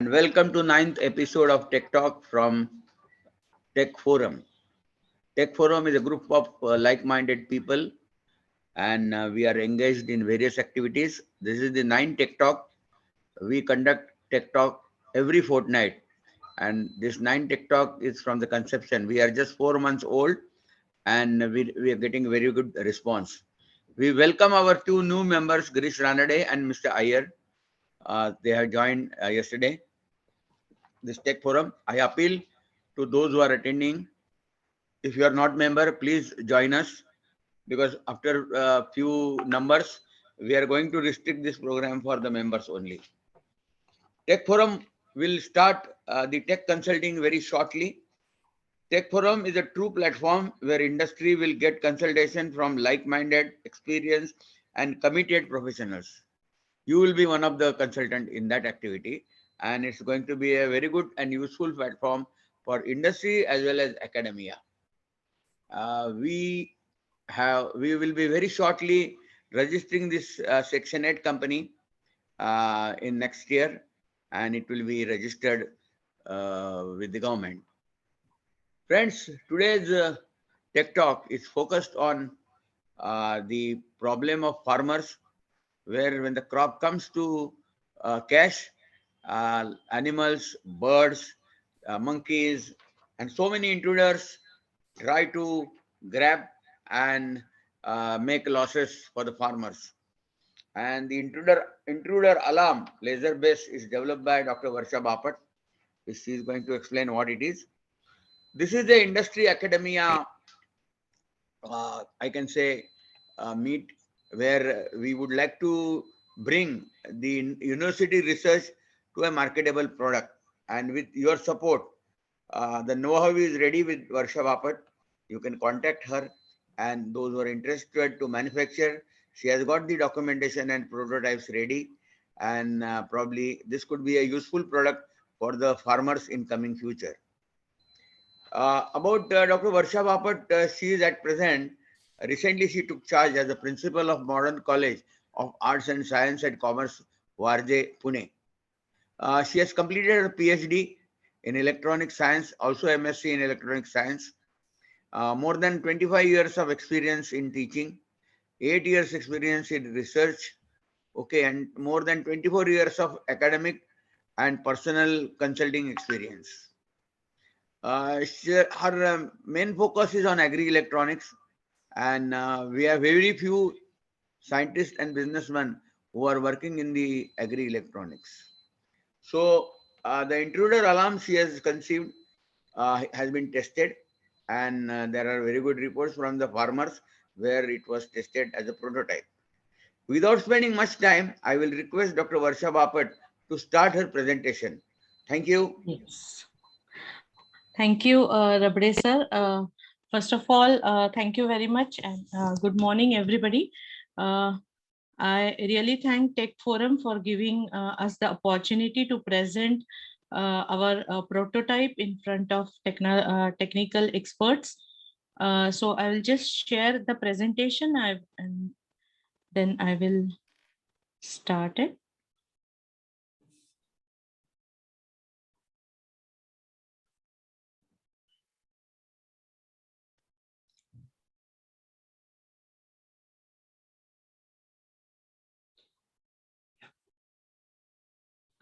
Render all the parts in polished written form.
Welcome to ninth episode of Tech Talk from Tech Forum. Tech Forum is a group of like-minded people, and we are engaged in various activities. This is the ninth Tech Talk. We conduct Tech Talk every fortnight, and this ninth Tech Talk is from the conception. We are just 4 months old, and we are getting very good response. We welcome our two new members, Girish Ranade and Mr. Iyer. They have joined yesterday this Tech Forum. I appeal to those who are attending. If you are not member, please join us, because after a few numbers, we are going to restrict this program for the members only. Tech Forum will start the tech consulting very shortly. Tech Forum is a true platform where industry will get consultation from like-minded, experienced, and committed professionals. You will be one of the consultant in that activity, and it's going to be a very good and useful platform for industry as well as academia. We will be very shortly registering this Section 8 company in next year, and it will be registered with the government. Friends, today's Tech Talk is focused on the problem of farmers, where when the crop comes to cash, animals, birds, monkeys, and so many intruders try to grab and make losses for the farmers. And the intruder alarm laser base is developed by Dr. Varsha Bapat. She is going to explain what it is. This is the industry academia, I can say, meet, where we would like to bring the university research to a marketable product. And with your support, the know-how is ready with Varsha Bapat. You can contact her, and those who are interested to manufacture, she has got the documentation and prototypes ready. And probably this could be a useful product for the farmers in coming future. About Dr. Varsha Bapat, she is at present. Recently, she took charge as the principal of Modern College of Arts and Science and Commerce, Warje, Pune. She has completed her PhD in electronic science, also MSc in electronic science. More than 25 years of experience in teaching, 8 years experience in research, okay, and more than 24 years of academic and personal consulting experience. Her main focus is on agri-electronics, and we have very few scientists and businessmen who are working in the agri-electronics. So the intruder alarm she has conceived has been tested, and there are very good reports from the farmers where it was tested as a prototype. Without spending much time, I will request Dr. Varsha Bapat to start her presentation. Thank you. Yes. Thank you, Rabde sir. First of all, thank you very much, and good morning, everybody. I really thank Tech Forum for giving us the opportunity to present our prototype in front of technical experts. So I will just share the presentation, and then I will start it.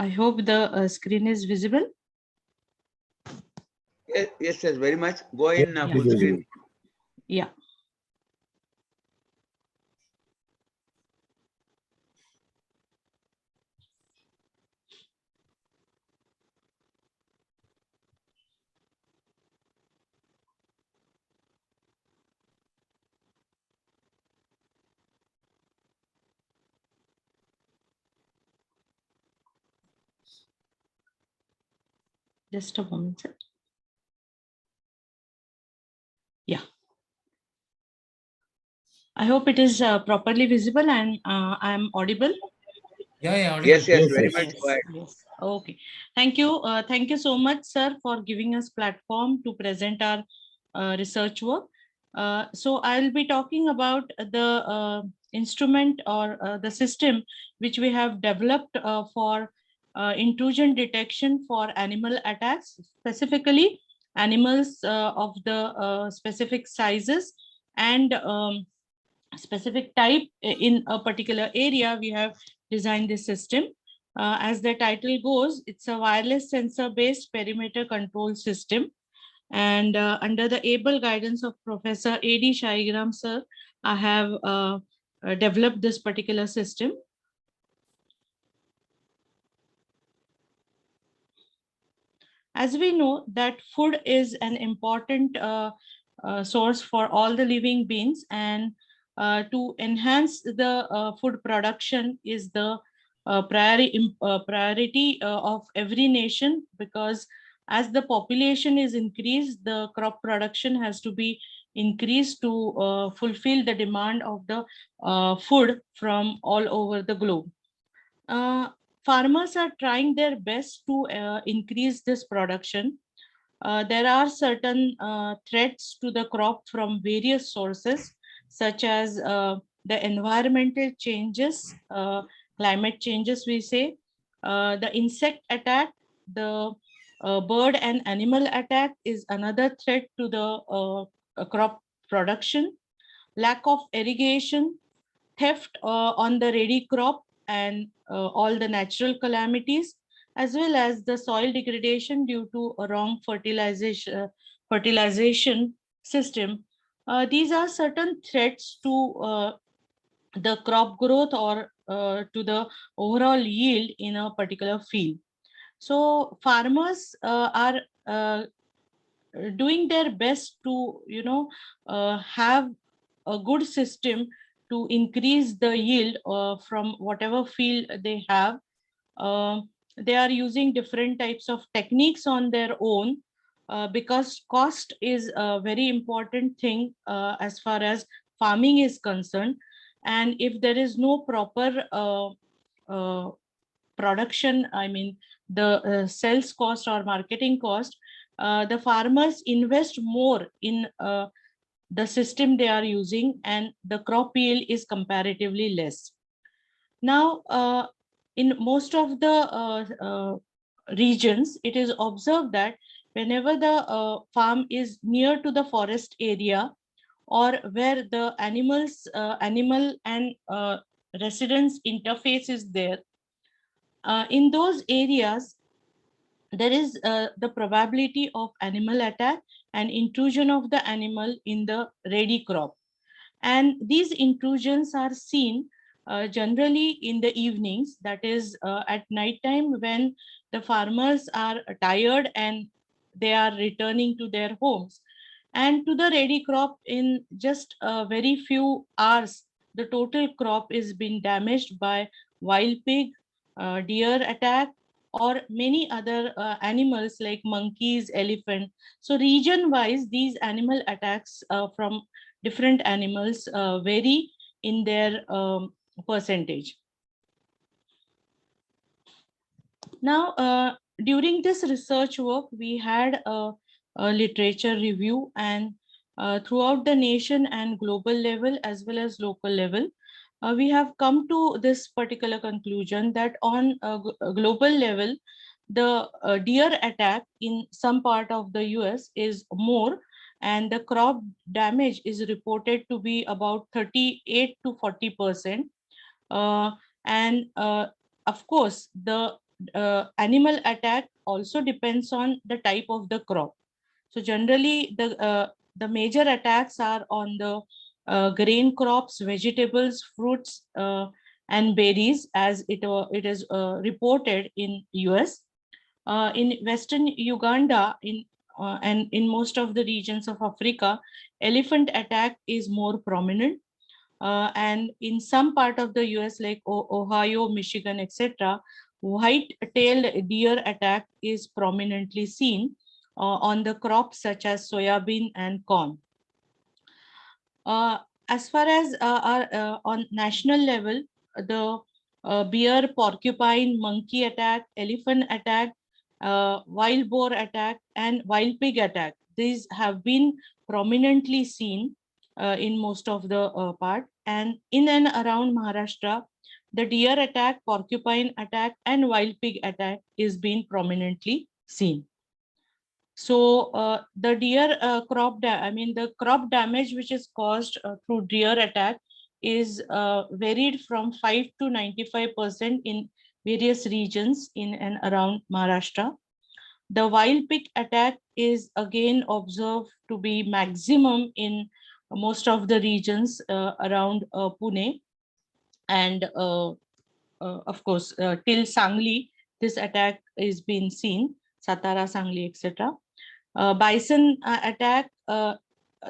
I hope the screen is visible. Yes, yes, very much. Go in full screen. Yeah. Just a moment, sir. Yeah. I hope it is properly visible and I am audible. Yeah, audible. Yes, yes, very much. Yes, yes. Okay. Thank you. Thank you so much, sir, for giving us platform to present our research work. So I'll be talking about the instrument or the system which we have developed for intrusion detection for animal attacks, specifically animals of the specific sizes and specific type in a particular area. We have designed this system. As the title goes, it's a wireless sensor-based perimeter control system. And under the able guidance of Professor A.D. Shaigram sir, I have developed this particular system. As we know that food is an important source for all the living beings, and to enhance the food production is the priority of every nation, because as the population is increased, the crop production has to be increased to fulfill the demand of the food from all over the globe. Farmers are trying their best to increase this production. There are certain threats to the crop from various sources, such as the environmental changes, climate changes, we say, the insect attack, the bird and animal attack is another threat to the crop production, lack of irrigation, theft on the ready crop, and all the natural calamities, as well as the soil degradation due to a wrong fertilization system. These are certain threats to the crop growth or to the overall yield in a particular field. So farmers are doing their best to, have a good system to increase the yield from whatever field they have. They are using different types of techniques on their own, because cost is a very important thing as far as farming is concerned. And if there is no proper production, I mean the sales cost or marketing cost, the farmers invest more in the system they are using, and the crop yield is comparatively less. Now, in most of the regions, it is observed that whenever the farm is near to the forest area, or where the animal and residents interface is there, in those areas, there is the probability of animal attack and intrusion of the animal in the ready crop. And these intrusions are seen generally in the evenings, that is at night time, when the farmers are tired and they are returning to their homes. And to the ready crop, in just a very few hours, the total crop is being damaged by wild pig, deer attack, or many other animals like monkeys, elephant. So region wise, these animal attacks from different animals vary in their percentage. Now, during this research work, we had a literature review, and throughout the nation and global level as well as local level, we have come to this particular conclusion that on a global level, the deer attack in some part of the US is more, and the crop damage is reported to be about 38 to 40%. And of course, the animal attack also depends on the type of the crop. So generally, the major attacks are on the grain crops, vegetables, fruits, and berries, as it is reported in US. In Western Uganda, and in most of the regions of Africa, elephant attack is more prominent. And in some part of the US, like Ohio, Michigan, etc., white-tailed deer attack is prominently seen on the crops such as soybean and corn. As far as on national level, the bear, porcupine, monkey attack, elephant attack, wild boar attack, and wild pig attack, these have been prominently seen in most of the part. And in and around Maharashtra, The deer attack, porcupine attack, and wild pig attack is being prominently seen. So the deer the crop damage which is caused through deer attack is varied from 5 to 95% in various regions in and around Maharashtra. The wild pig attack is again observed to be maximum in most of the regions around Pune, and of course till Sangli this attack is being seen, Satara, Sangli, etc. Bison attack,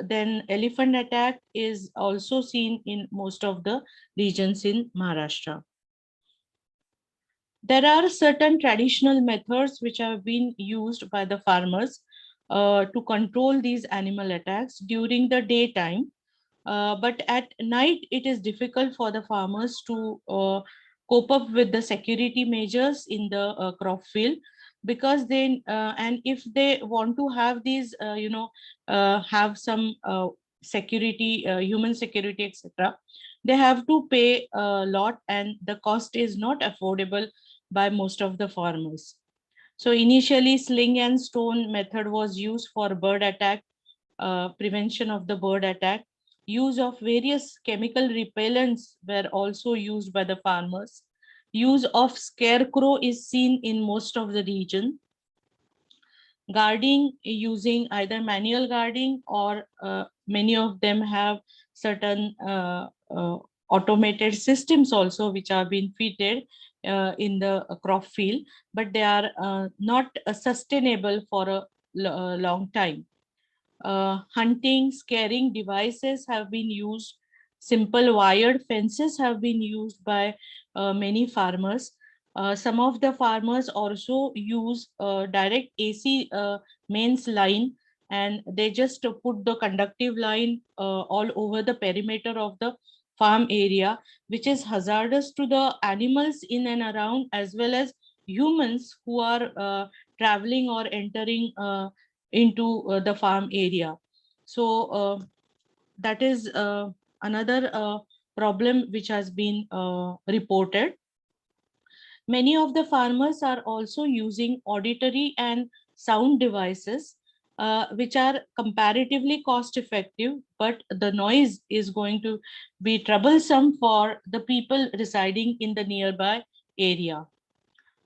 then elephant attack is also seen in most of the regions in Maharashtra. There are certain traditional methods which have been used by the farmers to control these animal attacks during the daytime. But at night, it is difficult for the farmers to cope up with the security measures in the crop field, because they and if they want to have these have some security, human security, etc., they have to pay a lot, and the cost is not affordable by most of the farmers. So initially, sling and stone method was used for bird attack, prevention of the bird attack. Use of various chemical repellents were also used by the farmers. Use of scarecrow is seen in most of the region. Guarding using either manual guarding, or many of them have certain automated systems also which are being fitted in the crop field, but they are not sustainable for a long time. Hunting, scaring devices have been used. Simple wired fences have been used by many farmers. Some of the farmers also use direct AC mains line, and they just put the conductive line all over the perimeter of the farm area, which is hazardous to the animals in and around, as well as humans who are traveling or entering into the farm area. So that is another problem which has been reported. Many of the farmers are also using auditory and sound devices, which are comparatively cost effective, but the noise is going to be troublesome for the people residing in the nearby area.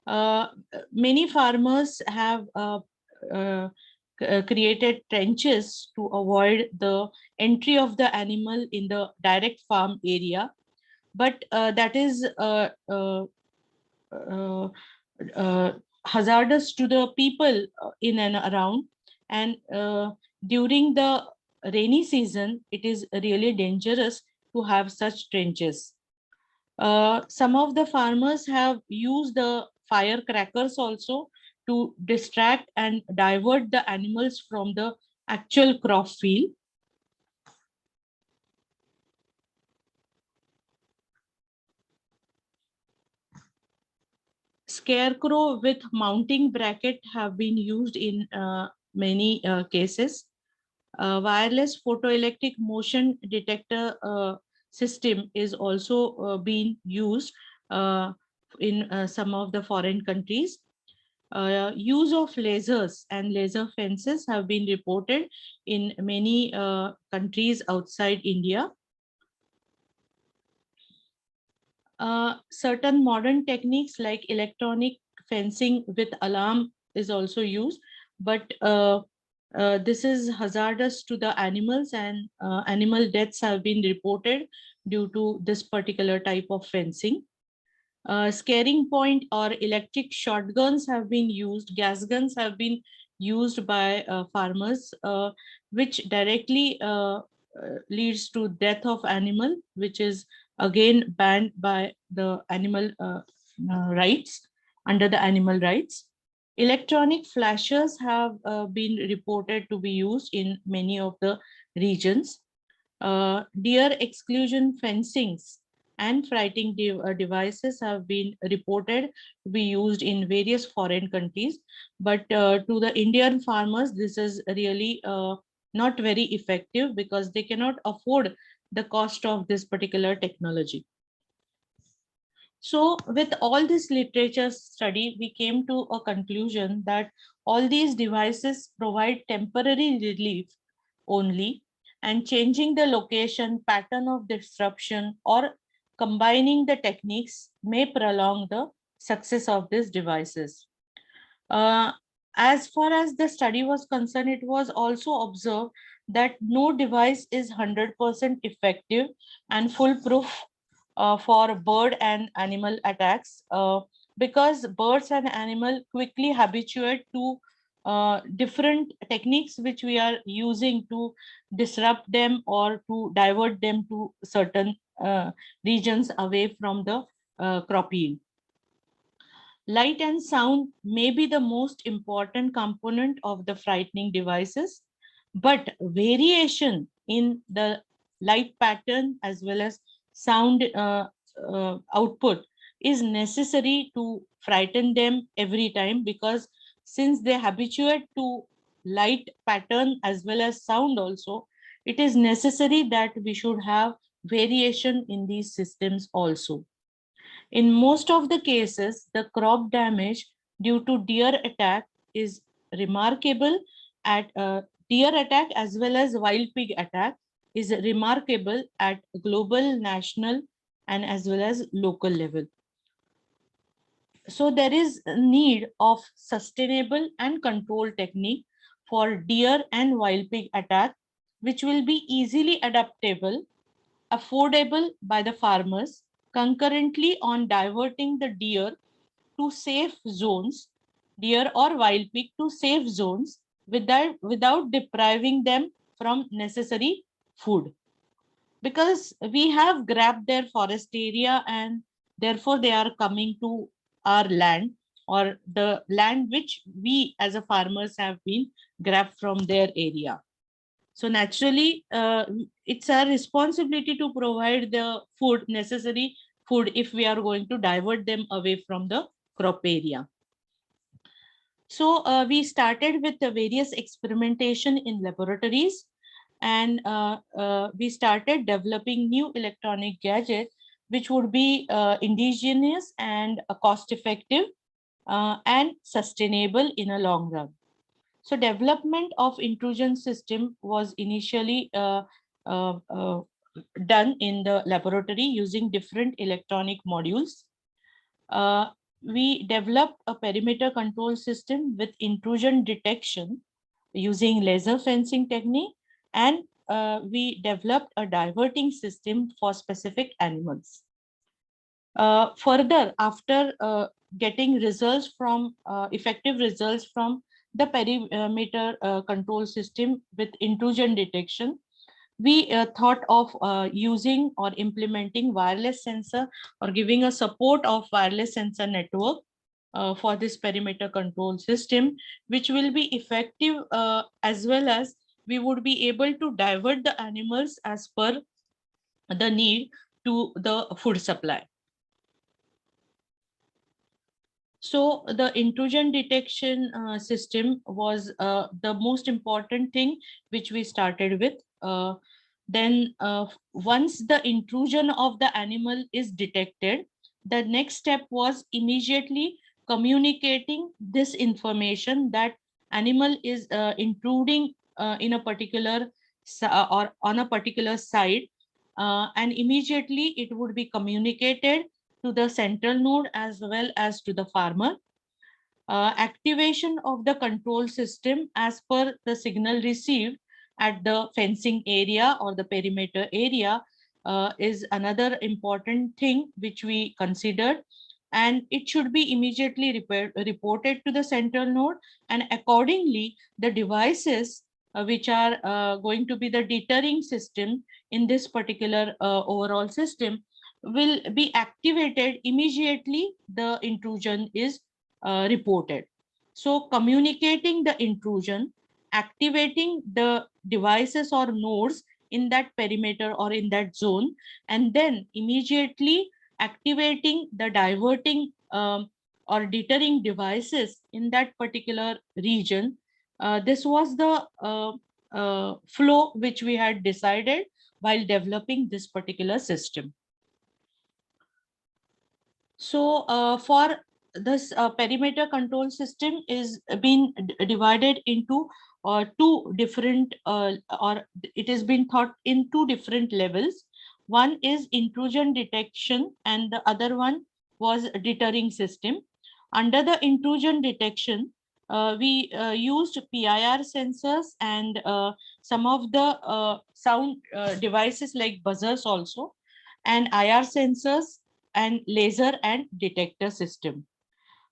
Uh, Many farmers have created trenches to avoid the entry of the animal in the direct farm area, but that is uh, hazardous to the people in and around, and during the rainy season it is really dangerous to have such trenches. Some of the farmers have used the firecrackers also to distract and divert the animals from the actual crop field. Scarecrow with mounting bracket have been used in many cases. Wireless photoelectric motion detector system is also being used in some of the foreign countries. Use of lasers and laser fences have been reported in many countries outside India. Certain modern techniques like electronic fencing with alarm is also used, but this is hazardous to the animals, and animal deaths have been reported due to this particular type of fencing. Scaring point or electric shotguns have been used. Gas guns have been used by farmers, which directly leads to death of animal, which is again banned by the animal rights, under the animal rights. Electronic flashers have been reported to be used in many of the regions. Deer exclusion fencings and frightening devices have been reported to be used in various foreign countries, but to the Indian farmers this is really not very effective, because they cannot afford the cost of this particular technology. So with all this literature study, we came to a conclusion that all these devices provide temporary relief only, and changing the location, pattern of disruption, or combining the techniques may prolong the success of these devices. Uh, as far as the study was concerned, it was also observed that no device is 100% effective and foolproof for bird and animal attacks, because birds and animal quickly habituate to different techniques which we are using to disrupt them or to divert them to certain regions away from the crop yield. Light and sound may be the most important component of the frightening devices, but variation in the light pattern as well as sound output is necessary to frighten them every time, because since they habituate to light pattern as well as sound also, it is necessary that we should have variation in these systems also. In most of the cases, the crop damage due to deer attack is remarkable at deer attack as well as wild pig attack is remarkable at global, national, and as well as local level. So there is a need of sustainable and controlled technique for deer and wild pig attack, which will be easily adaptable, affordable by the farmers, concurrently on diverting the deer to safe zones, deer or wild pig to safe zones without depriving them from necessary food. Because we have grabbed their forest area and therefore they are coming to our land, or the land which we as a farmers have been grabbed from their area. So naturally, it's our responsibility to provide the food, necessary food, if we are going to divert them away from the crop area. So we started with the various experimentation in laboratories, and we started developing new electronic gadgets which would be indigenous and cost effective and sustainable in a long run. So development of intrusion system was initially uh, uh, done in the laboratory using different electronic modules. Uh, we developed a perimeter control system with intrusion detection using laser fencing technique, and we developed a diverting system for specific animals. Further, after getting results from effective results from the perimeter control system with intrusion detection, we thought of using or implementing wireless sensor or giving a support of wireless sensor network for this perimeter control system, which will be effective as well as we would be able to divert the animals as per the need to the food supply. So the intrusion detection system was the most important thing which we started with. Then once the intrusion of the animal is detected, the next step was immediately communicating this information that animal is intruding in a particular or on a particular site, and immediately it would be communicated to the central node as well as to the farmer. Activation of the control system as per the signal received at the fencing area or the perimeter area is another important thing which we considered, and it should be immediately reported to the central node, and accordingly the devices which are going to be the deterring system in this particular overall system will be activated immediately the intrusion is reported. So communicating the intrusion, activating the devices or nodes in that perimeter or in that zone, and then immediately activating the diverting or deterring devices in that particular region. This was the flow which we had decided while developing this particular system. So for this perimeter control system is been divided into two different or it has been thought in two different levels. One is intrusion detection and the other one was deterring system. Under the intrusion detection, we used PIR sensors and some of the sound devices like buzzers also, and IR sensors and laser and detector system.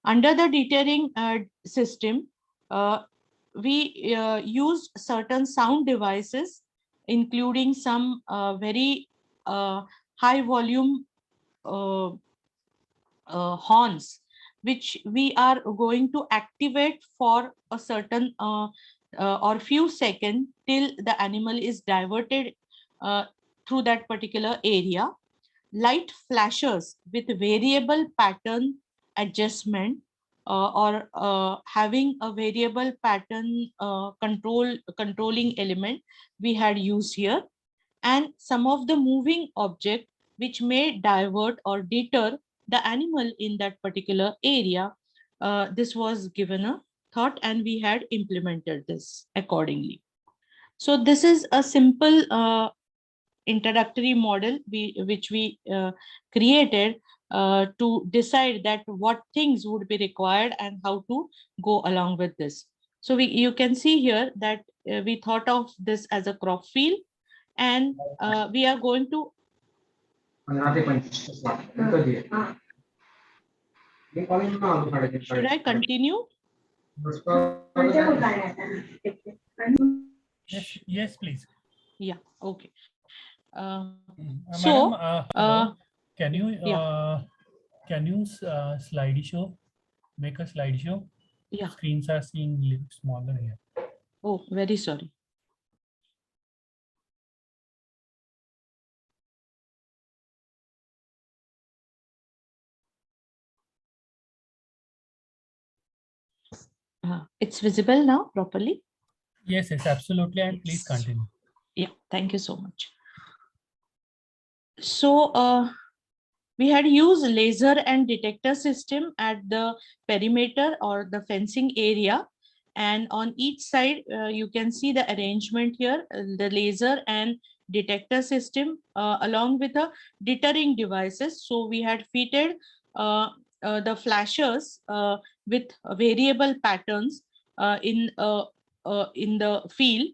Under the deterring system, we used certain sound devices, including some very high volume uh, horns, which we are going to activate for a certain or few seconds till the animal is diverted uh, through that particular area. Light flashes with variable pattern adjustment or having a variable pattern controlling element we had used here, and some of the moving object which may divert or deter the animal in that particular area. This was given a thought and we had implemented this accordingly. So this is a simple introductory model which we created to decide that what things would be required and how to go along with this. So you can see here that we thought of this as a crop field, and we are going to. Should I continue? Yes, yes, please. Yeah, okay. Madam, Uh, can you yeah, slideshow, make a slideshow? yeah. Screens are seeing little smaller here. Oh, very sorry. It's visible now properly? Yes, yes, absolutely. And please Yes. continue. Yeah, thank you so much. So we had used laser and detector system at the perimeter or the fencing area. And on each side, you can see the arrangement here, the laser and detector system along with the deterring devices. So we had fitted the flashers with variable patterns in the field,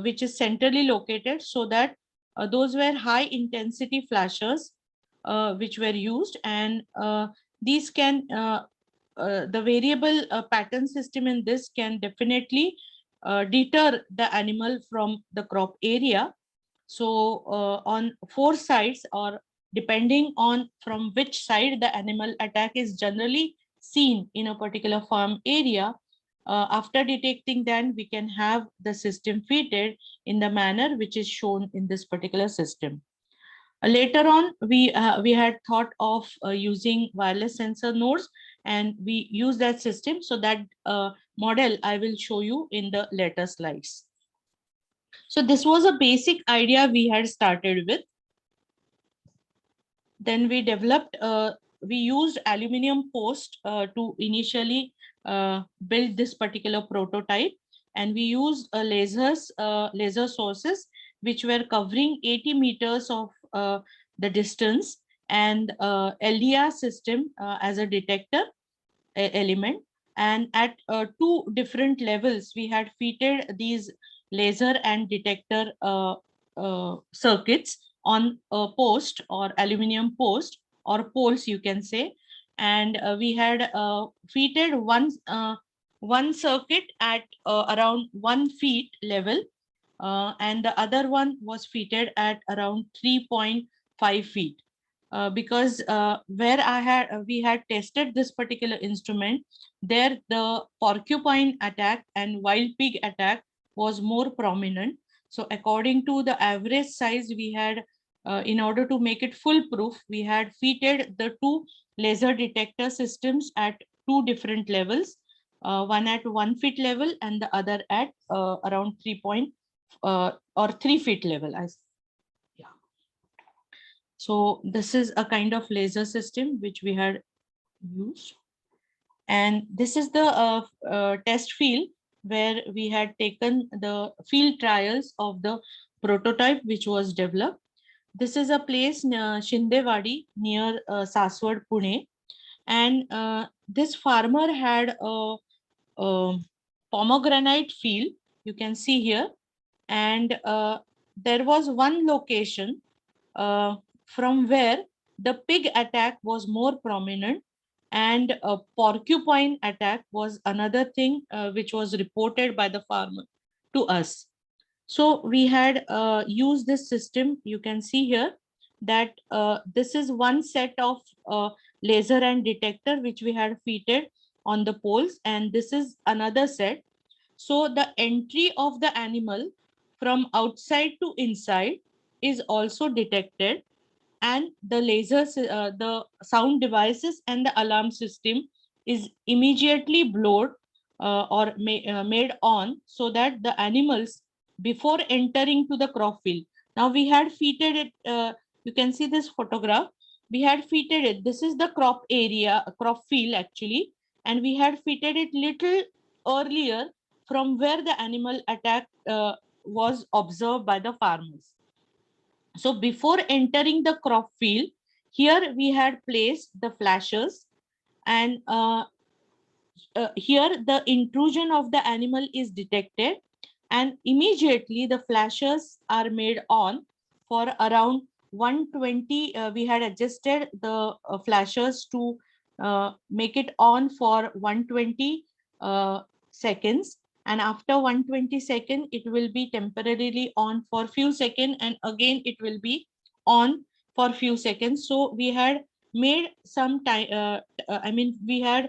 which is centrally located, so that those were high intensity flashers which were used, and these can the variable pattern system in this can definitely deter the animal from the crop area. So on four sides, or depending on from which side the animal attack is generally seen in a particular farm area, after detecting, then we can have the system fitted in the manner which is shown in this particular system. Later on, we had thought of using wireless sensor nodes, and we use that system. So that model I will show you in the later slides. So this was a basic idea we had started with. Then we developed, we used aluminum post to initially build this particular prototype, and we used laser sources which were covering 80 meters of the distance, and LDR system as a detector element. And at two different levels, we had fitted these laser and detector circuits on a post or aluminum post or poles, you can say. And we had fitted one circuit at around 1 feet level, and the other one was fitted at around 3.5 feet. Because where we had tested this particular instrument, there the porcupine attack and wild pig attack was more prominent. So according to the average size, we had, in order to make it foolproof, we had fitted the two laser detector systems at two different levels, one at 1 feet level and the other at around 3 or 3 feet level. Yeah. So this is a kind of laser system which we had used. And this is the test field where we had taken the field trials of the prototype which was developed. This is a place near Shindewadi near Saswad, Pune. And this farmer had a pomegranate field, you can see here. And there was one location from where the pig attack was more prominent, and a porcupine attack was another thing which was reported by the farmer to us. So we had used this system. You can see here that this is one set of laser and detector which we had fitted on the poles, and this is another set. So the entry of the animal from outside to inside is also detected, and the lasers, the sound devices and the alarm system is immediately blown made on, so that the animals before entering to the crop field. Now we had fitted it, you can see this photograph, we had fitted it. This is the crop area, crop field actually, and we had fitted it little earlier from where the animal attack was observed by the farmers. So before entering the crop field, here we had placed the flashers, and here the intrusion of the animal is detected, and immediately the flashers are made on for around 120. We had adjusted the flashers to make it on for 120 seconds, and after 120 seconds it will be temporarily on for few seconds, and again it will be on for few seconds. So we had made some time, we had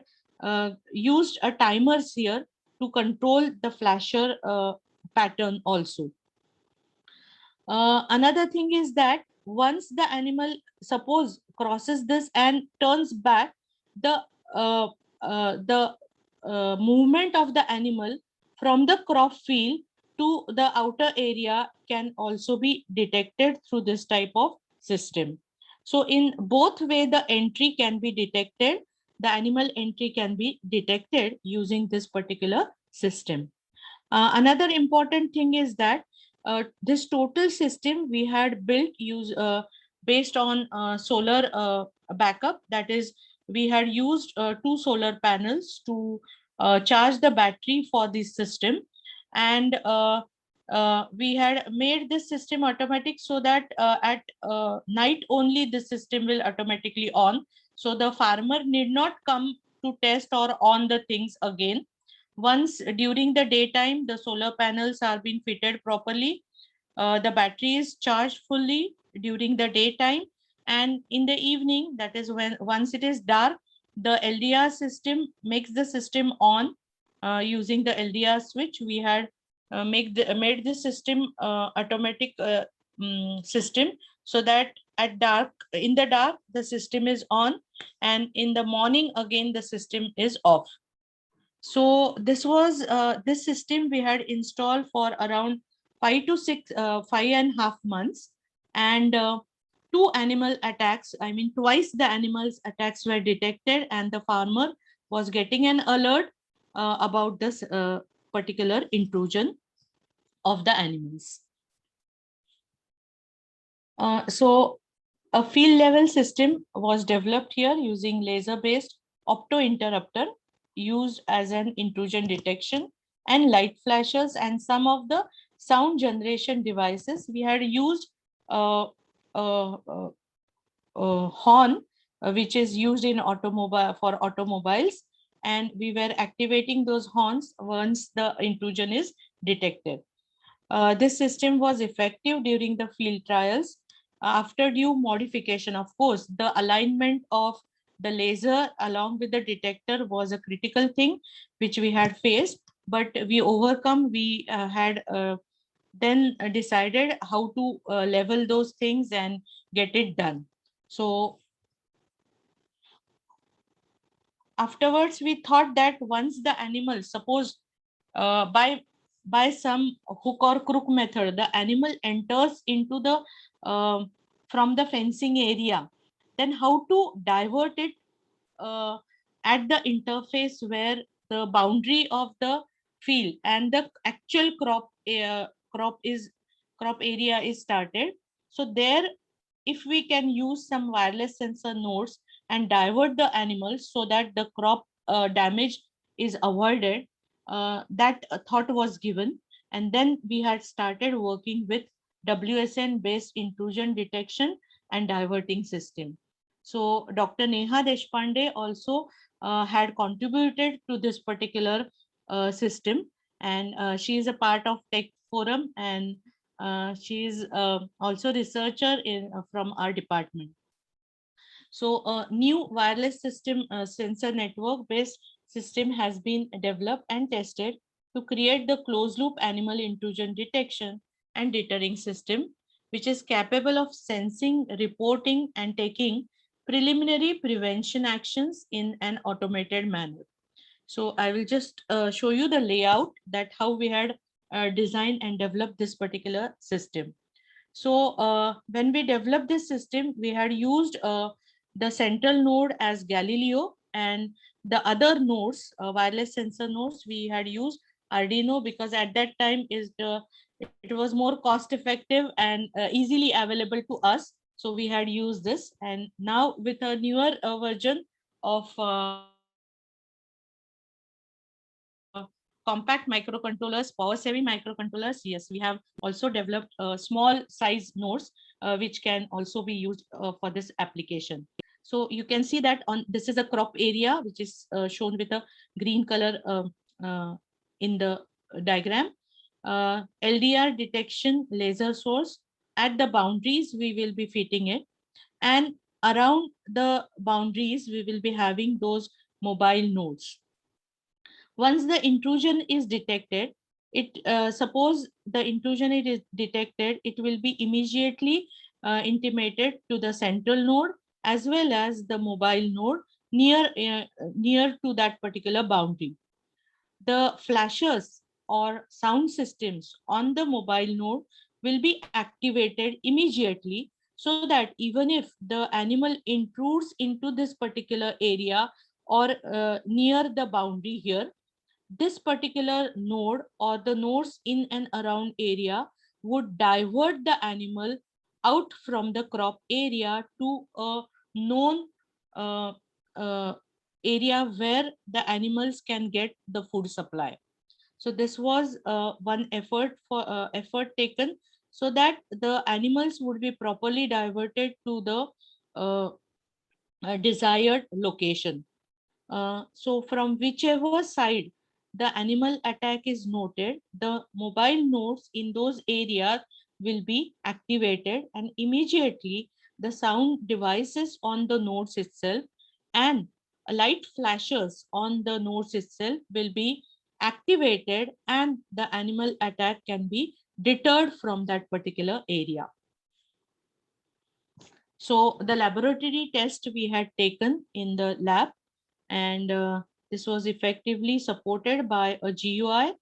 used a timers here to control the flasher pattern also. Another thing is that once the animal suppose crosses this and turns back, the movement of the animal from the crop field to the outer area can also be detected through this type of system. So in both way, the entry can be detected, the animal entry can be detected using this particular system. Another important thing is that this total system we had built based on solar backup. That is, we had used 2 solar panels to charge the battery for this system, and we had made this system automatic, so that at night only the system will automatically on, so the farmer need not come to test or on the things again. Once during the daytime the solar panels are being fitted properly, the battery is charged fully during the daytime, and in the evening, that is when once it is dark, the LDR system makes the system on using the LDR switch. We had made the system automatic system, so that at dark, in the dark the system is on, and in the morning again the system is off. So this was this system we had installed for around 5.5 months, and 2 animal attacks, twice the animals attacks were detected, and the farmer was getting an alert about this particular intrusion of the animals. So a field level system was developed here using laser based opto interrupter used as an intrusion detection, and light flashes and some of the sound generation devices. We had used a horn which is used in automobiles, and we were activating those horns once the intrusion is detected. This system was effective during the field trials. After due modification, of course, the alignment of the laser along with the detector was a critical thing which we had faced, but we overcome. We had then decided how to level those things and get it done. So afterwards, we thought that once the animal, suppose by some hook or crook method, the animal enters into the from the fencing area, then how to divert it uh, at the interface where the boundary of the field and the actual crop area is started. So there, if we can use some wireless sensor nodes and divert the animals so that the crop damage is avoided, that thought was given. And then we had started working with WSN based intrusion detection and diverting system. So Dr. Neha Deshpande also had contributed to this particular system, and she is a part of Tech Forum, and she is also researcher from our department. So a new wireless system sensor network based system has been developed and tested to create the closed loop animal intrusion detection and deterring system, which is capable of sensing, reporting, and taking preliminary prevention actions in an automated manner. So I will just show you the layout, that how we had designed and developed this particular system. So when we developed this system, we had used the central node as Galileo, and the other nodes, wireless sensor nodes, we had used Arduino, because at that time it was more cost effective and easily available to us. So we had used this, and now with a newer version of compact microcontrollers, power saving microcontrollers, yes, we have also developed small size nodes which can also be used for this application. So you can see that on this is a crop area which is shown with a green color uh, in the diagram. LDR detection laser source, at the boundaries we will be fitting it, and around the boundaries we will be having those mobile nodes. Once the intrusion is detected, it suppose the intrusion it is detected, it will be immediately intimated to the central node as well as the mobile node near to that particular boundary. The flashers or sound systems on the mobile node will be activated immediately, so that even if the animal intrudes into this particular area or near the boundary here, this particular node or the nodes in and around area would divert the animal out from the crop area to a known uh, uh, area where the animals can get the food supply. So this was one effort taken so that the animals would be properly diverted to the uh, desired location. So from whichever side the animal attack is noted, the mobile nodes in those areas will be activated, and immediately the sound devices on the nodes itself and light flashes on the nodes itself will be activated, and the animal attack can be deterred from that particular area. So the laboratory test we had taken in the lab, and this was effectively supported by a GUI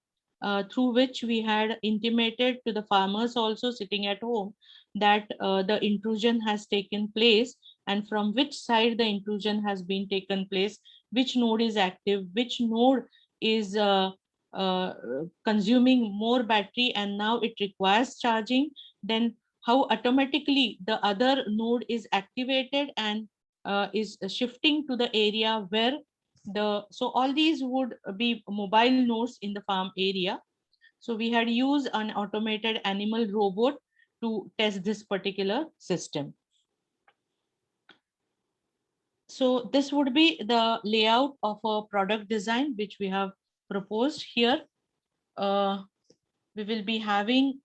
through which we had intimated to the farmers also sitting at home that the intrusion has taken place, and from which side the intrusion has been taken place, which node is active, which node is uh, consuming more battery and now it requires charging, then how automatically the other node is activated and is shifting to the area where so all these would be mobile nodes in the farm area. So we had used an automated animal robot to test this particular system. So this would be the layout of a product design which we have proposed here. uh, we will be having,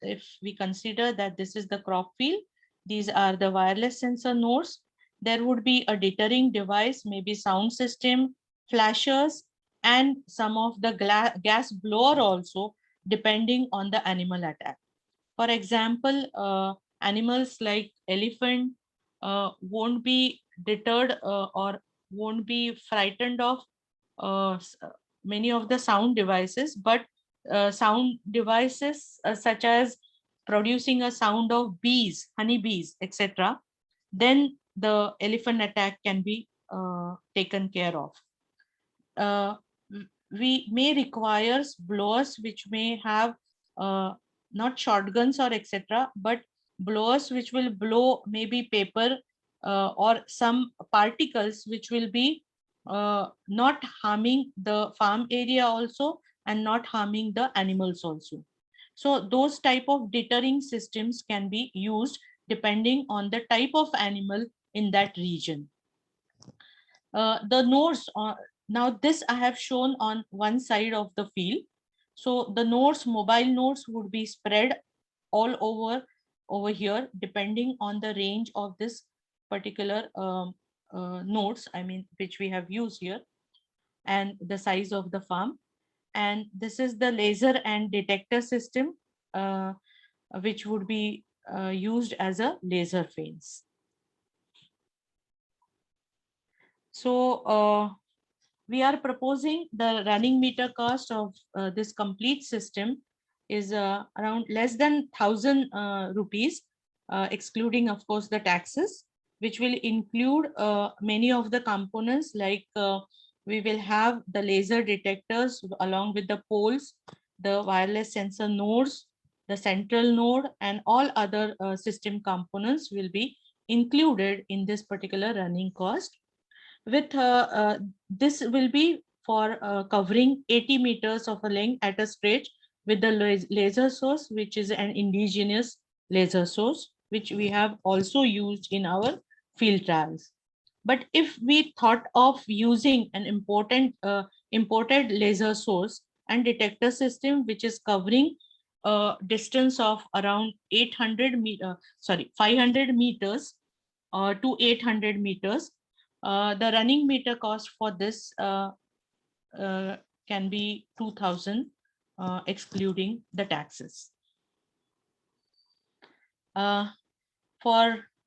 if we consider that this is the crop field, these are the wireless sensor nodes. There would be a deterring device, maybe sound system, flashers, and some of the gas blower also, depending on the animal attack. For example, animals like elephant won't be deterred or won't be frightened of many of the sound devices, but sound devices such as producing a sound of bees, honeybees, etc., then the elephant attack can be taken care of. We may require blowers which may have not shotguns or etc., but blowers which will blow maybe paper or some particles which will be not harming the farm area also and not harming the animals also. So those type of deterring systems can be used depending on the type of animal in that region. The nodes, now this I have shown on one side of the field. So the nodes, mobile nodes would be spread all over here, depending on the range of this particular nodes, I mean, which we have used here, and the size of the farm. And this is the laser and detector system, which would be used as a laser fence. So we are proposing the running meter cost of this complete system is around less than 1,000 rupees, excluding, of course, the taxes, which will include many of the components like we will have the laser detectors along with the poles, the wireless sensor nodes, the central node, and all other system components will be included in this particular running cost. With this will be for covering 80 meters of a length at a stretch with the laser source, which is an indigenous laser source, which we have also used in our field trials. But if we thought of using an imported laser source and detector system, which is covering a distance of around 500 meters to 800 meters, the running meter cost for this can be 2,000, excluding the taxes.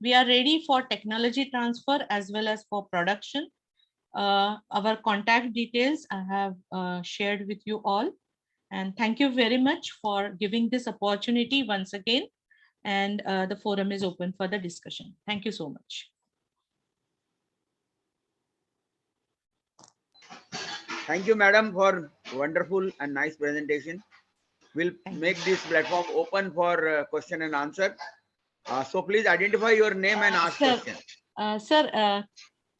We are ready for technology transfer as well as for production. Our contact details I have shared with you all. And thank you very much for giving this opportunity once again. And the forum is open for the discussion. Thank you so much. Thank you, madam, for wonderful and nice presentation. We'll make this platform open for question and answer. So please identify your name and ask question. Sir,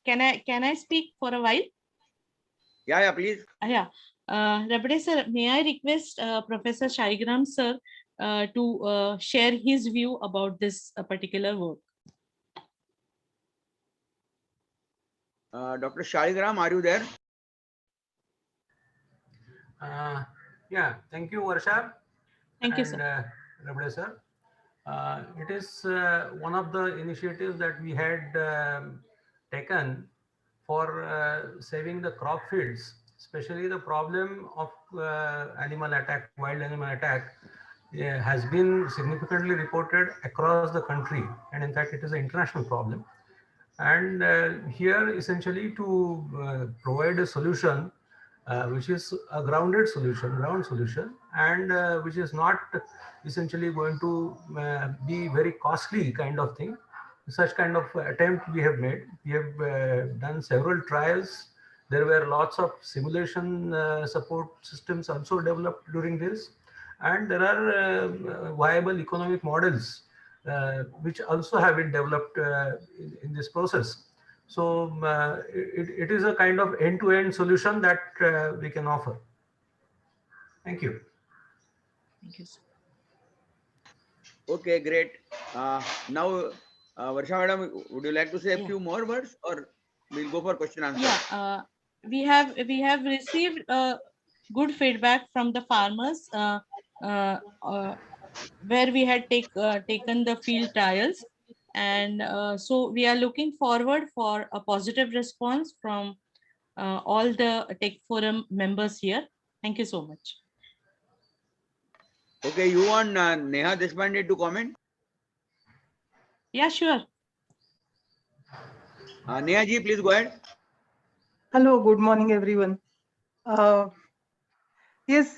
can I speak for a while? Yeah, please. Yeah. Rabde sir, may I request Professor Shaligram sir to share his view about this particular work? Dr. Shaligram, are you there? Yeah, thank you, Varsha. Thank you, sir. Rabde sir. It is one of the initiatives that we had taken for saving the crop fields, especially the problem of animal attack, wild animal attack, has been significantly reported across the country, and in fact it is an international problem. And here essentially to provide a solution which is a ground solution, and which is not essentially going to be very costly kind of thing. Such kind of attempt we have made. We have done several trials. There were lots of simulation support systems also developed during this, and there are viable economic models which also have been developed in this process. So it is a kind of end-to-end solution that we can offer. Thank you. Thank you, sir. Okay, great. Now, Varsha madam, would you like to say a few more words, or we'll go for question answer? Yeah, we have received good feedback from the farmers where we had taken the field trials, and so we are looking forward for a positive response from all the Tech Forum members here. Thank you so much. Okay, you want Neha Deshpande to comment? Yeah, sure. Neha ji, please go ahead. Hello, good morning, everyone. Yes,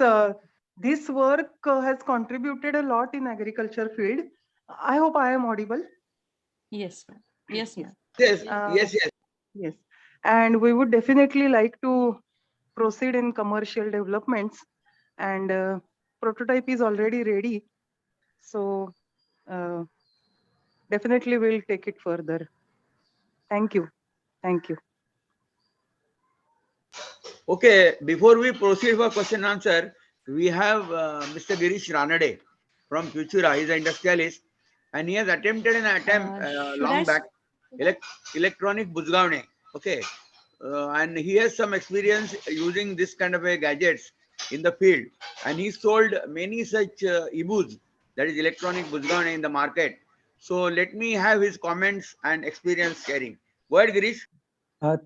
this work has contributed a lot in agriculture field. I hope I am audible. Yes, ma'am. Yes, ma'am. Yes, Uh, yes, yes. Yes, and we would definitely like to proceed in commercial developments, and prototype is already ready. So definitely we'll take it further. Thank you. Thank you. Okay, before we proceed for question and answer, we have Mr. Girish Ranade from Futura. He's an industrialist and he has attempted an attempt Should I long back, electronic Buzgaone. Okay, and he has some experience using this kind of a gadgets in the field, and he sold many such EBUs, that is electronic Buzgaone, in the market. So let me have his comments and experience sharing. Go ahead, Girish.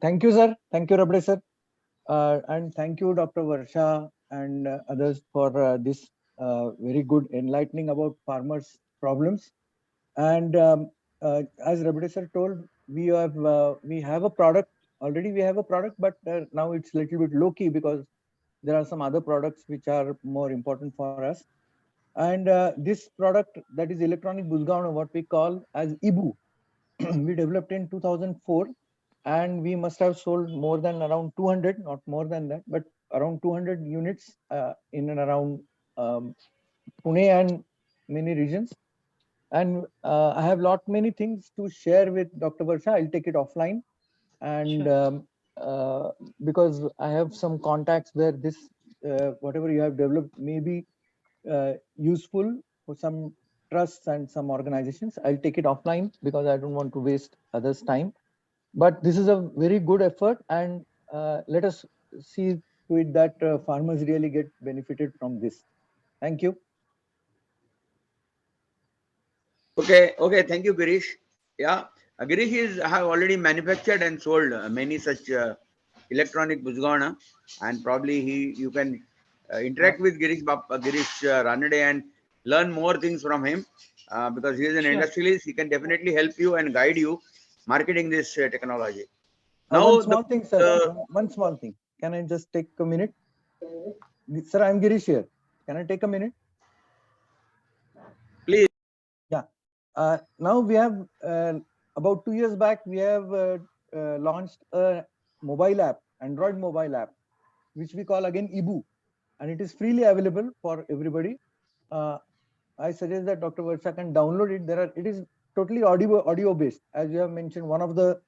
Thank you, sir. Thank you, Rabde, sir. And thank you, Dr. Varsha and others for this very good enlightening about farmers' problems. And as Rabde, sir told, we have a product already. We have a product, but now it's a little bit low key because there are some other products which are more important for us. And this product, that is electronic Buzgaon, what we call as EBU, we developed in 2004, and we must have sold more than around 200, not more than that, but around 200 units in and around Pune and many regions. And I have many things to share with Dr. Varsha. I'll take it offline. And Sure. because I have some contacts where this, whatever you have developed may be useful for some trusts and some organizations. I'll take it offline because I don't want to waste others' time. But this is a very good effort, and let us see to it that farmers really get benefited from this. Thank you. Okay, okay, thank you, Girish. Yeah, Girish have already manufactured and sold many such electronic Buzgana, and probably you can interact with Girish Ranade and learn more things from him because he is an Sure. industrialist. He can definitely help you and guide you marketing this technology. Now, One small thing, sir. One small thing. Can I just take a minute? Sir, I'm Girish here. Can I take a minute? Please. Yeah. Now we have, about 2 years back, we have launched a mobile app, Android mobile app, which we call again EBU, and it is freely available for everybody. I suggest that Dr. Varsha can download it. It is totally audio based, as you have mentioned. One of the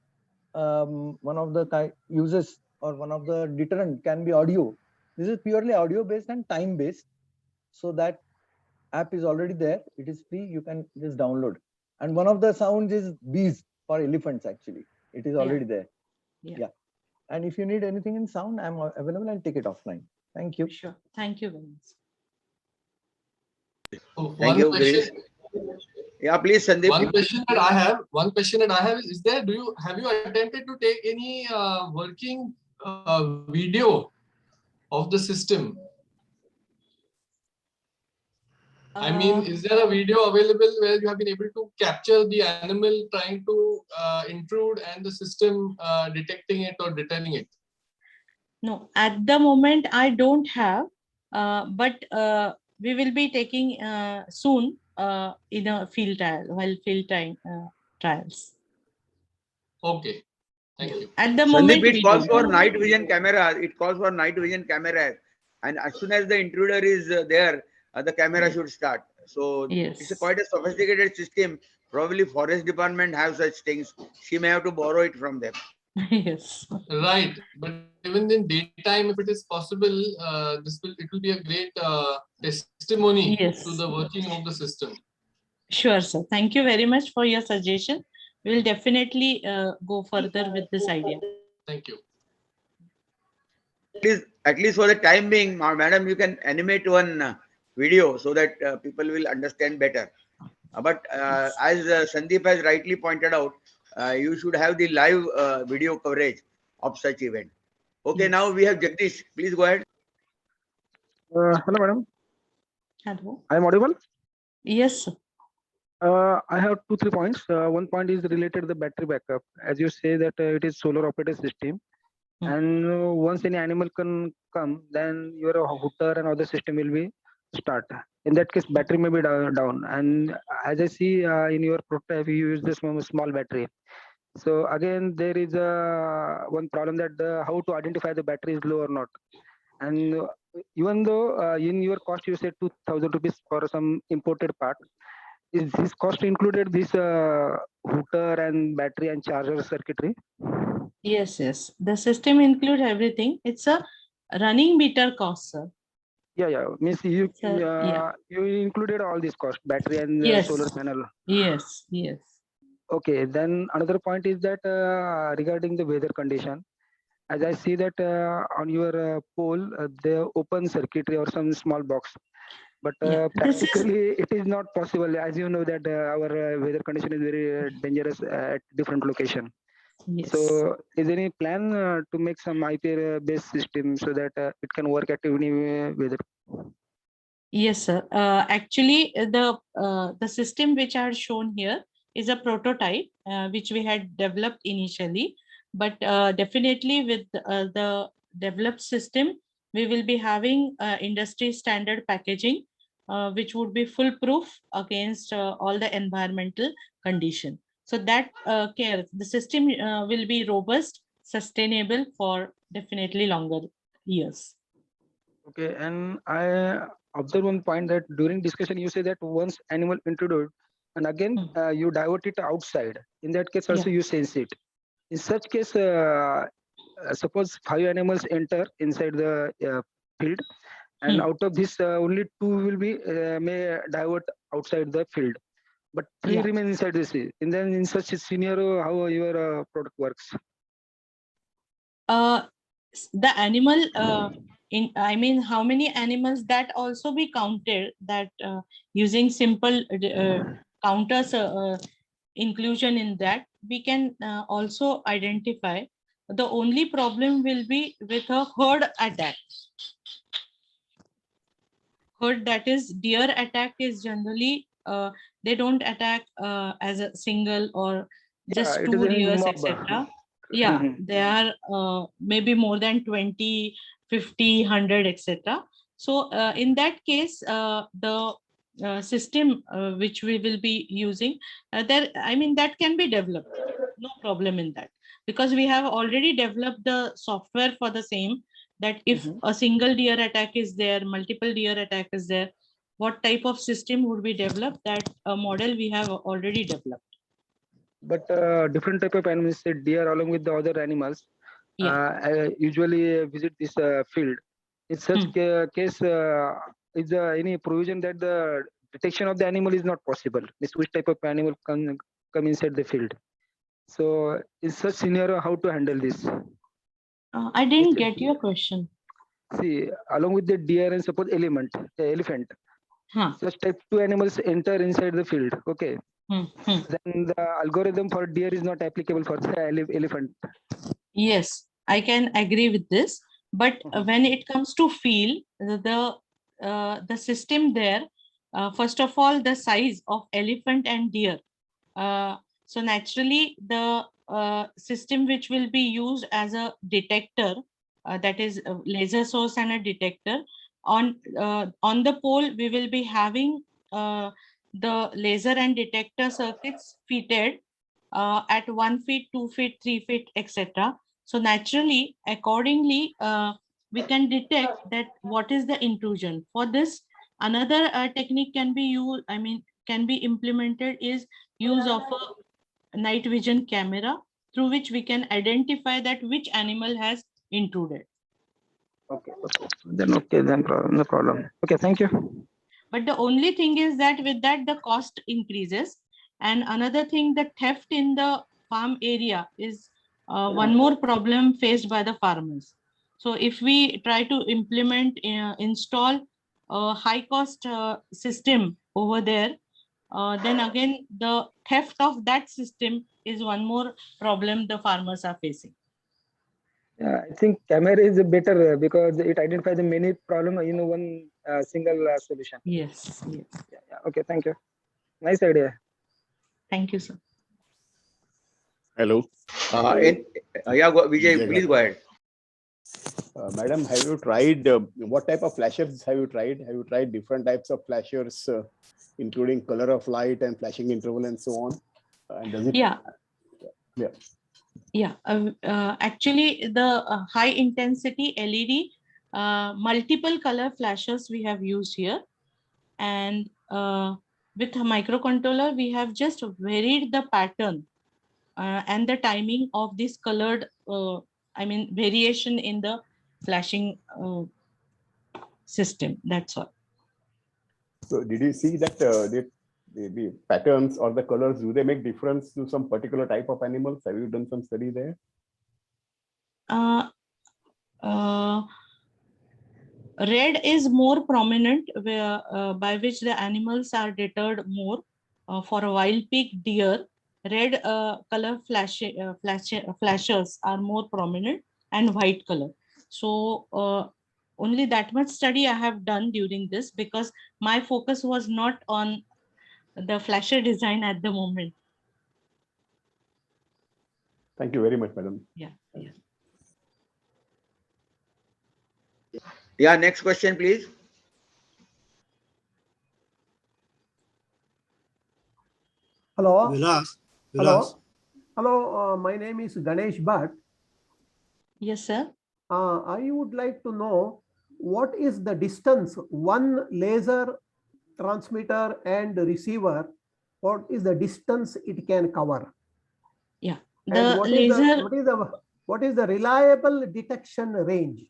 uses or one of the deterrent can be audio. This is purely audio based and time based. So that app is already there. It is free. You can just download. And one of the sounds is bees for elephants. Actually, it is already there. Yeah. And if you need anything in sound, I'm available. I'll take it offline. Thank you. Sure. Thank you very much. Thank you, Girish. Yeah, please, Sandeep. One question that I have is there, have you attempted to take any working video of the system? I mean, is there a video available where you have been able to capture the animal trying to intrude and the system detecting it or deterring it? No, at the moment I don't have, but we will be taking soon in a field trial, while field trials. Okay, thank you. At the Sandeep, moment, it we calls don't for have. night vision cameras. It calls for night vision cameras, and as soon as the intruder is there, the camera should start. So it's Yes. quite a sophisticated system. Probably forest department have such things. She may have to borrow it from them. Yes. Right, but even in daytime, if it is possible, it will be a great testimony Yes. to the working of the system. Sure, sir. Thank you very much for your suggestion. We will definitely go further with this idea. Thank you. At least for the time being, madam, you can animate one video so that people will understand better. But as Sandeep has rightly pointed out, you should have the live video coverage of such event. Okay, Yes. now we have Jagdish. Please go ahead. Hello, madam. Hello. I am audible? Yes, sir. I have 2-3 points. One point is related to the battery backup. As you say that it is solar operated system, and once any animal can come, then your hooter and other system will be start. In that case, battery may be down. And as I see in your prototype, you use this small battery. So again, there is one problem that how to identify the battery is low or not. And even though in your cost you said 2,000 rupees for some imported part, is this cost included this router and battery and charger circuitry? Yes, yes. The system includes everything. It's a running meter cost, sir. Yeah. Means you Yeah. you included all this cost, battery and Yes. solar panel. Yes. Okay. Then another point is that regarding the weather condition, as I see that on your pole, the open circuitry or some small box. But Yeah. This is practically, it is not possible. As you know that our weather condition is very dangerous at different location. yes. So, is there any plan to make some IP-based system so that it can work at any weather? Yes, sir. Actually, the system which I had shown here is a prototype which we had developed initially, but definitely with the developed system, we will be having industry standard packaging, which would be foolproof against all the environmental condition. So that the system will be robust, sustainable for definitely longer years. Okay, and I observe one point that during discussion you say that once animal introduced, and again you divert it outside. In that case, also you sense it. In such case, suppose 5 animals enter inside the field, and out of this, only 2 will be may divert outside the field, but 3 Yeah. remain inside the sea. And then in such a scenario, how your product works? The animal I mean, how many animals, that also be counted, that using simple counters inclusion in that, we can also identify. The only problem will be with a herd attack. Herd, that is deer attack, is generally they don't attack as a single or just it 2 is a deers, mob. etc. Yeah, they are maybe more than 20, 50, 100, etc. So in that case, the system which we will be using, that can be developed. No problem in that, because we have already developed the software for the same, that if a single deer attack is there, multiple deer attack is there, what type of system would be developed, that model we have already developed. But different type of animals, say deer along with the other animals, usually visit this field. In such case, is there any provision that the detection of the animal is not possible? Means which type of animal come inside the field? So in such scenario, how to handle this? I didn't get your question. See, along with the deer and suppose elephant, such type 2 animals enter inside the field. Okay. Then the algorithm for deer is not applicable for the elephant. Yes, I can agree with this. But when it comes to field, the system there, first of all, the size of elephant and deer. So naturally, the system which will be used as a detector, that is a laser source and a detector, on the pole, we will be having the laser and detector circuits fitted at 1 feet, 2 feet, 3 feet, etc. So naturally, accordingly, we can detect that what is the intrusion. For this, another technique can be used, can be implemented, is use of a night vision camera, through which we can identify that which animal has intruded. Okay. Then no problem. Okay, thank you. But the only thing is that with that, the cost increases. And another thing, the theft in the farm area is one more problem faced by the farmers. So if we try to install a high cost system over there, then again, the theft of that system is one more problem the farmers are facing. Yeah, I think camera is better because it identifies the many problem in one single solution. Yes. Yeah. Okay, thank you. Nice idea. Thank you, sir. Hello. Vijay, please go ahead. Madam, have you tried what type of flashers have you tried? Have you tried different types of flashers, including color of light and flashing interval and so on? And does it? Yeah. Yeah. Yeah, actually the high intensity LED multiple color flashes we have used here, and with a microcontroller we have just varied the pattern and the timing of this colored variation in the flashing system. That's all. So did you see that the patterns or the colors, do they make difference to some particular type of animals? Have you done some study there? Red is more prominent, where by which the animals are deterred more. For a wild pig, deer, red color flashers are more prominent, and white color. So only that much study I have done during this, because my focus was not on the flasher design at the moment. Thank you very much, madam. Yeah. Yeah. Yeah, next question, please. Hello. Vilas. Hello. Hello. My name is Ganesh Bhatt. Yes, sir. I would like to know what is the distance one laser transmitter and receiver. What is the distance it can cover? Yeah. And what is the reliable detection range?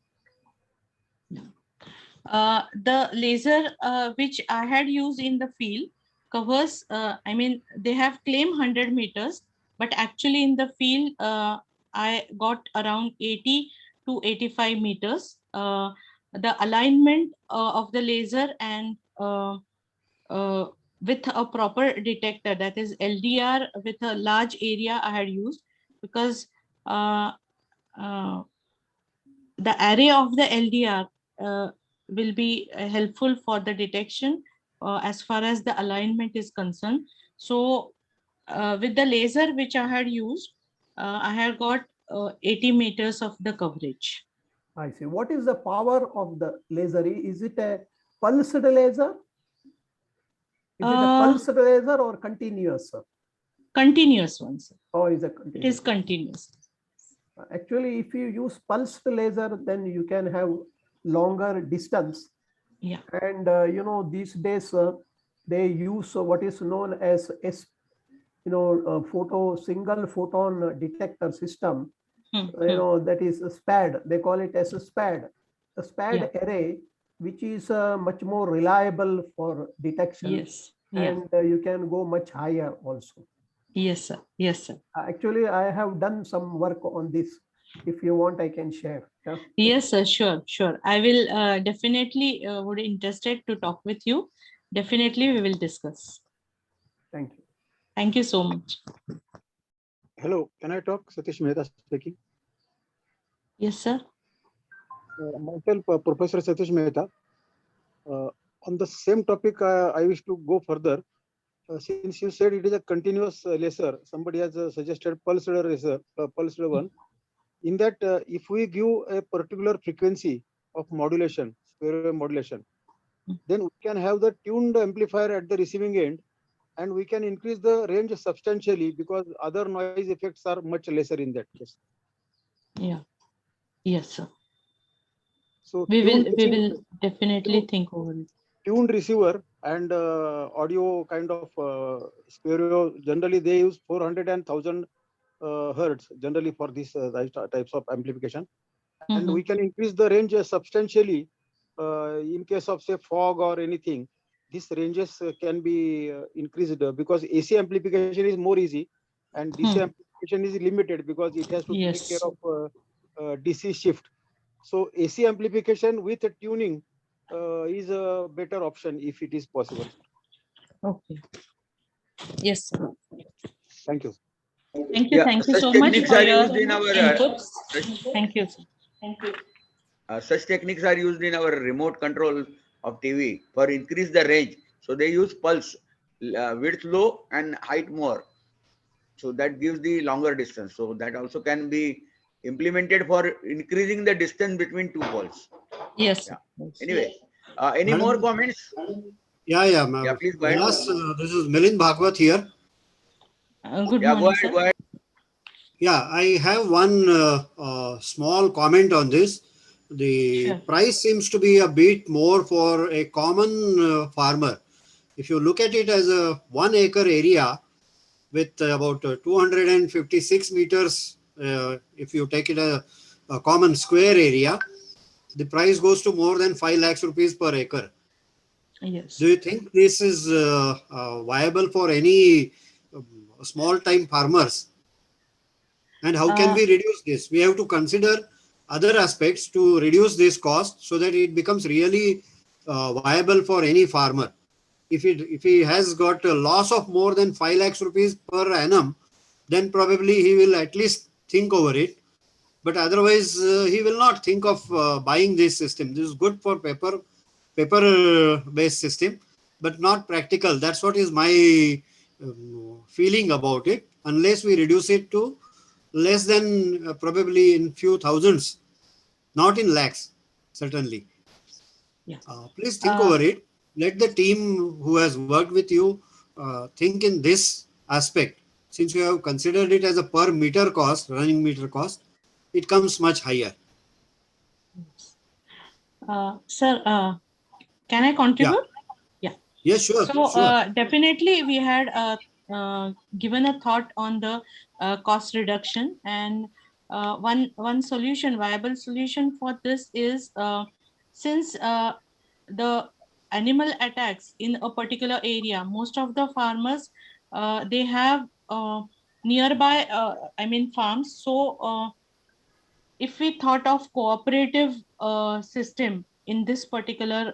The laser which I had used in the field covers, they have claimed 100 meters, but actually in the field, I got around 80 to 85 meters. The alignment of the laser and with a proper detector, that is LDR with a large area I had used, because the array of the LDR will be helpful for the detection as far as the alignment is concerned. So with the laser which I had used, I had got 80 meters of the coverage. I see. What is the power of the laser? Is it a pulsed laser? Is it a pulsed laser or continuous? Continuous one, sir. Oh, is it continuous? It is continuous. Actually, if you use pulsed laser, then you can have longer distance. Yeah. And these days they use what is known as single photon detector system. That is a SPAD. They call it as a SPAD. A SPAD array, which is much more reliable for detection. Yes. And you can go much higher also. Yes, sir. Yes, sir. Actually, I have done some work on this. If you want, I can share. Yeah? Yes, sir. Sure, sure. I will definitely would interested to talk with you. Definitely, we will discuss. Thank you. Thank you so much. Hello, can I talk? Satish Mehta speaking. Yes, sir. Myself, Professor Satish Mehta. On the same topic, I wish to go further. Since you said it is a continuous laser, somebody has suggested pulsed laser, pulsed one. In that, if we give a particular frequency of modulation, square wave modulation, then we can have the tuned amplifier at the receiving end, and we can increase the range substantially because other noise effects are much lesser in that case. Yeah. Yes, sir. So we will definitely think over it. Tuned receiver and audio kind of stereo, generally they use 400 and 1000 hertz generally for these types of amplification. And we can increase the range substantially in case of say fog or anything. These ranges can be increased because AC amplification is more easy and DC amplification is limited because it has to take care of DC shift. So AC amplification with tuning is a better option if it is possible. Okay. Yes, sir. Thank you. Thank you. Thank you so much for your inputs. Thank you, sir. Thank you. Such techniques are used in our remote control of TV for increase the range. So they use pulse, width low and height more. So that gives the longer distance. So that also can be implemented for increasing the distance between two poles. Yes. Yeah. Yes. Anyway, any more comments? Yeah, ma'am. Yeah, please go ahead. Yes, this is Milind Bhagwat here. Good Yeah, go morning, ahead, sir. go ahead. Yeah, I have one small comment on this. The Sure. price seems to be a bit more for a common farmer. If you look at it as a 1 acre area with about 256 meters, if you take it a common square area, the price goes to more than 5 lakhs rupees per acre. Yes. Do you think this is viable for any small time farmers? And how can we reduce this? We have to consider other aspects to reduce this cost so that it becomes really viable for any farmer. If he has got a loss of more than 5 lakhs rupees per annum, then probably he will at least think over it. But otherwise, he will not think of buying this system. This is good for paper-based system, but not practical. That's what is my feeling about it. Unless we reduce it to less than probably in few thousands, not in lakhs, certainly. Yeah. Please think over it. Let the team who has worked with you think in this aspect. Since you have considered it as a per meter cost, running meter cost, it comes much higher. Sir, can I contribute? Yeah. Yes, sure. So sure. definitely we had given a thought on the cost reduction, and one solution, viable solution for this is since the animal attacks in a particular area, most of the farmers they have nearby farms. So if we thought of cooperative system in this particular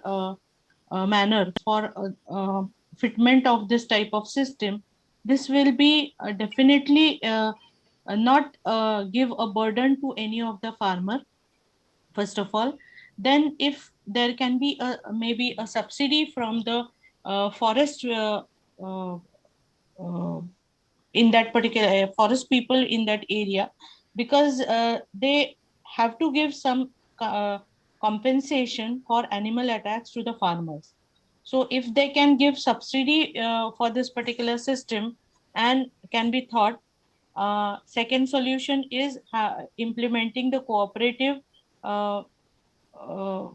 manner for fitment of this type of system, this will be definitely not give a burden to any of the farmer, first of all. Then if there can be maybe a subsidy from the forest in that particular forest people in that area, because they have to give some compensation for animal attacks to the farmers. So if they can give subsidy for this particular system and can be thought, second solution is implementing the cooperative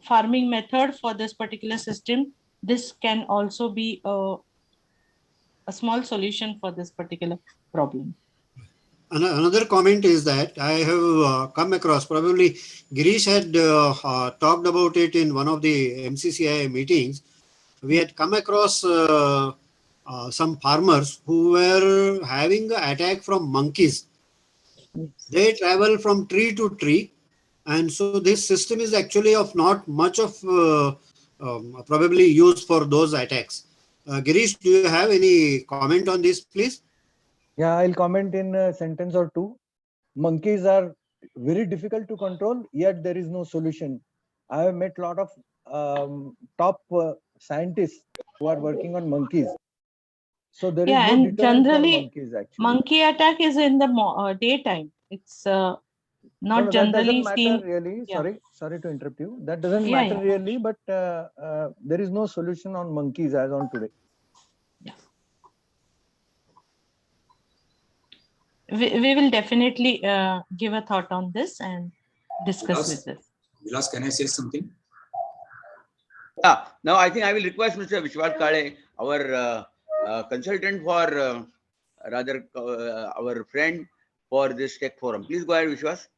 farming method for this particular system. This can also be a small solution for this particular problem. Another comment is that I have come across, probably Girish had talked about it in one of the MCCI meetings. We had come across some farmers who were having an attack from monkeys. They travel from tree to tree, and so this system is actually of not much of probably used for those attacks. Girish, do you have any comment on this, please? Yeah, I'll comment in a sentence or two. Monkeys are very difficult to control, yet there is no solution. I have met a lot of top scientists who are working on monkeys. So there is no and deterrent for generally, monkeys actually. monkey attack is in the daytime. It's not generally that doesn't seen. matter really. Yeah. Sorry to interrupt you. That doesn't Yeah, matter yeah. really, but there is no solution on monkeys as on today. We will definitely give a thought on this and discuss with this. Vilas, can I say something? Yeah, now I think I will request Mr. Vishwas Kale, our consultant for our friend for this tech forum. Please go ahead, Vishwas.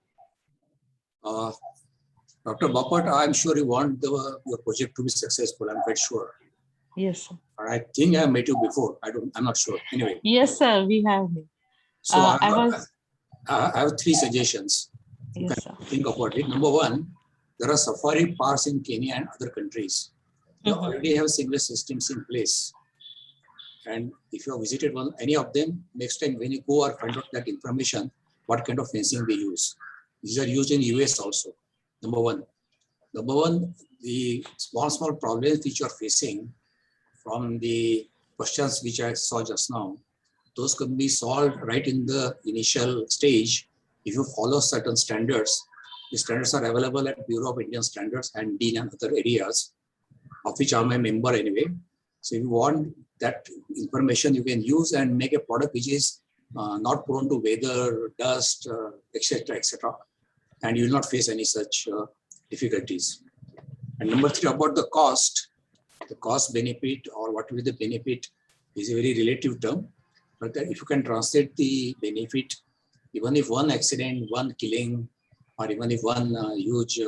Dr. Bapat, I'm sure you want your project to be successful. I'm quite sure. Yes, sir. I think I have met you before. I'm not sure. Anyway. Yes, sir. We have. So I have three suggestions. You yes, can think about it. Number one, there are safari parks in Kenya and other countries. They already have similar systems in place. And if you have visited any of them, next time when you go or find out that information, what kind of fencing they use. These are used in US also. Number one, the small problems which you are facing from the questions which I saw just now, those can be solved right in the initial stage if you follow certain standards, the standards are available at Bureau of Indian Standards and DIN and other areas, of which I'm a member anyway. So if you want that information, you can use and make a product which is not prone to weather, dust, etc., etc. And you will not face any such difficulties. And number 3, about the cost benefit, or what will be the benefit, is a very relative term. But if you can translate the benefit, even if one accident, one killing, or even if one huge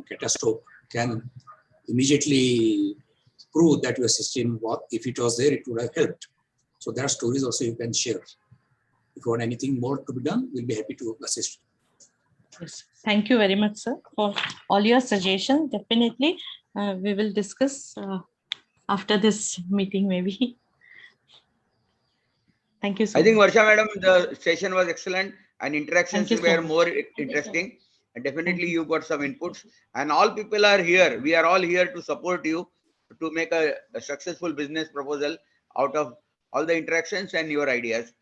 catastrophe can immediately prove that your system, if it was there, it would have helped. So there are stories also you can share. If you want anything more to be done, we'll be happy to assist. Yes. Thank you very much, sir, for all your suggestions. Definitely, we will discuss after this meeting, maybe. Thank you so I think, much. Varsha Madam, the session was excellent and interactions Thank you so were much. more interesting. And definitely you got some inputs. And all people are here. We are all here to support you to make a successful business proposal out of all the interactions and your ideas.